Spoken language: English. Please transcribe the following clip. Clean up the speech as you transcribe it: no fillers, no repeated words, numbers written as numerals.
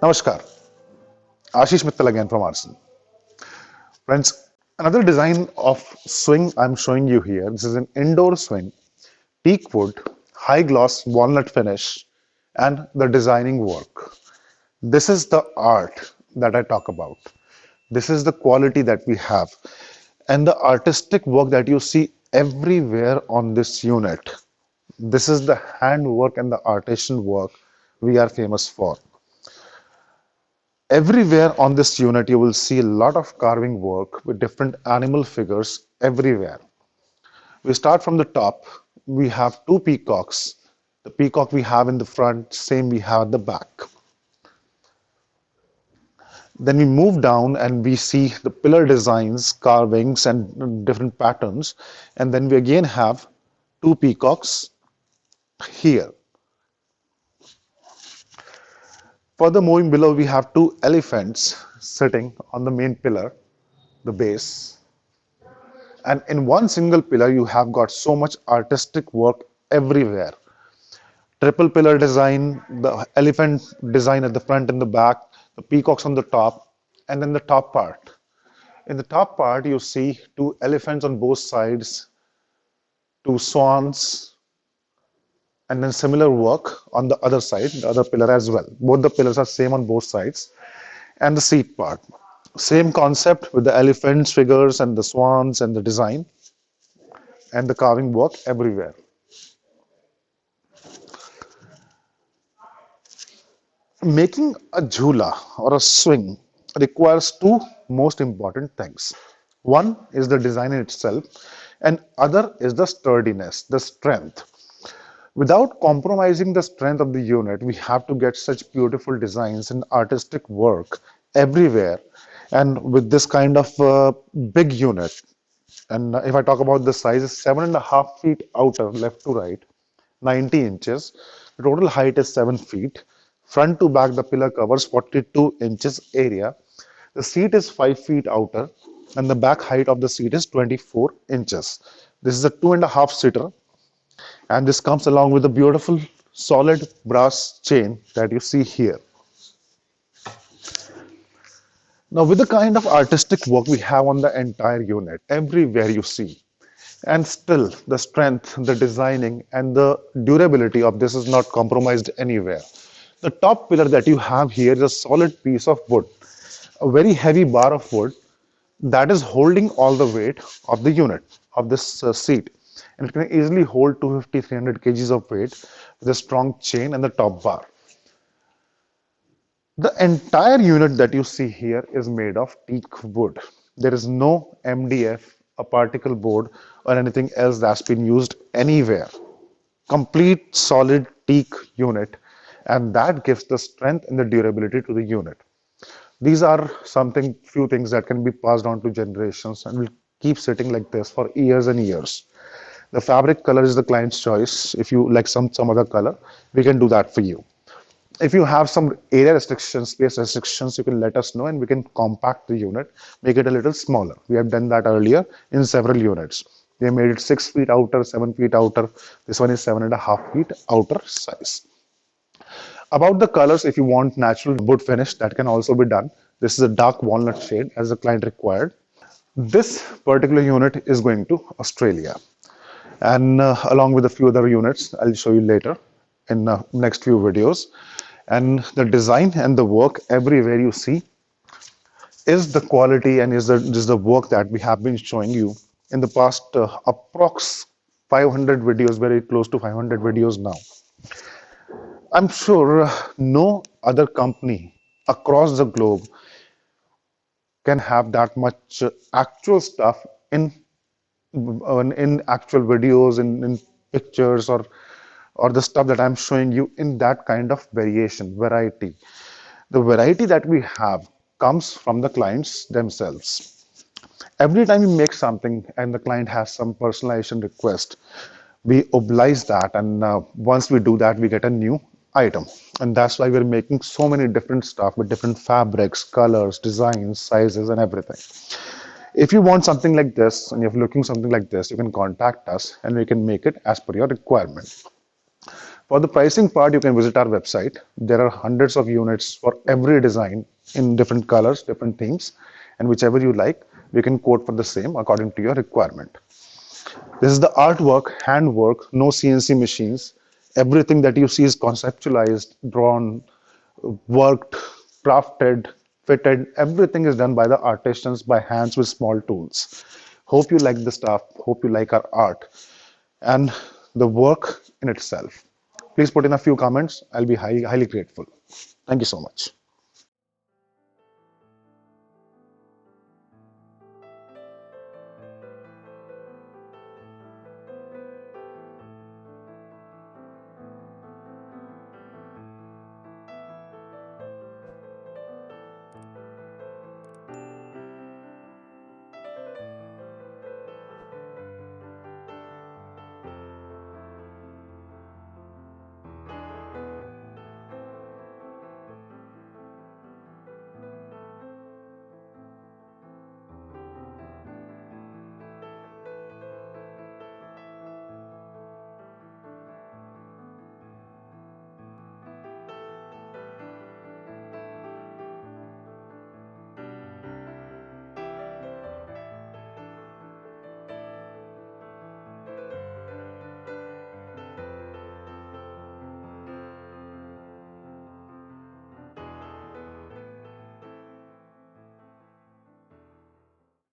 Namaskar, Ashish Mittal again from Artisans. Friends, another design of swing I'm showing you here. This is an indoor swing, teak wood, high gloss walnut finish, and the designing work. This is the art that I talk about. This is the quality that we have, and the artistic work that you see everywhere on this unit. This is the handwork and the artisan work we are famous for. Everywhere on this unit, you will see a lot of carving work with different animal figures everywhere. We start from the top. We have two peacocks. The peacock we have in the front, same we have at the back. Then we move down and we see the pillar designs, carvings, and different patterns. And then we again have two peacocks here. Further moving below, we have two elephants sitting on the main pillar, the base. And in one single pillar, you have got so much artistic work everywhere. Triple pillar design, the elephant design at the front and the back, the peacocks on the top, and then the top part. In the top part, you see two elephants on both sides, two swans, and then similar work on the other side, the other pillar as well. Both the pillars are same on both sides. And the seat part. Same concept with the elephants, figures, and the swans, and the design, and the carving work everywhere. Making a jhoola or a swing requires two most important things. One is the design in itself, and other is the sturdiness, the strength. Without compromising the strength of the unit, we have to get such beautiful designs and artistic work everywhere. And with this kind of big unit, and if I talk about the size, is 7.5 feet outer, left to right, 90 inches. The total height is 7 feet. Front to back, the pillar covers 42 inches area. The seat is 5 feet outer, and the back height of the seat is 24 inches. This is a 2.5 seater, and this comes along with a beautiful solid brass chain that you see here. Now, with the kind of artistic work we have on the entire unit, everywhere you see, and still the strength, the designing, and the durability of this is not compromised anywhere. The top pillar that you have here is a solid piece of wood, a very heavy bar of wood that is holding all the weight of the unit, of this seat. And it can easily hold 250, 300 kgs of weight with a strong chain and the top bar. The entire unit that you see here is made of teak wood. There is no MDF, a particle board, or anything else that's been used anywhere. Complete solid teak unit, and that gives the strength and the durability to the unit. These are few things that can be passed on to generations and will keep sitting like this for years and years. The fabric color is the client's choice. If you like some other color, we can do that for you. If you have some area restrictions, space restrictions, you can let us know and we can compact the unit, make it a little smaller. We have done that earlier in several units. We have made it 6 feet outer, 7 feet outer. This one is 7.5 feet outer size. About the colors, if you want natural wood finish, that can also be done. This is a dark walnut shade as the client required. This particular unit is going to Australia. And along with a few other units, I'll show you later in next few videos. And the design and the work everywhere you see is the quality and is the work that we have been showing you in the past approx 500 videos, very close to 500 videos now. I'm sure no other company across the globe can have that much actual stuff in actual videos, in pictures, or the stuff that I'm showing you in that kind of variety. The variety that we have comes from the clients themselves. Every time we make something and the client has some personalization request, we oblige that, and once we do that, we get a new item. And that's why we're making so many different stuff with different fabrics, colors, designs, sizes, and everything. If you want something like this and you're looking something like this, you can contact us and we can make it as per your requirement. For the pricing part, you can visit our website. There are hundreds of units for every design in different colors, different themes, and whichever you like, we can quote for the same according to your requirement. This is the artwork, handwork, no CNC machines. Everything that you see is conceptualized, drawn, worked, crafted, fitted. Everything is done by the artisans by hands with small tools. Hope you like the stuff. Hope you like our art and the work in itself. Please put in a few comments. I'll be highly, highly grateful. Thank you so much.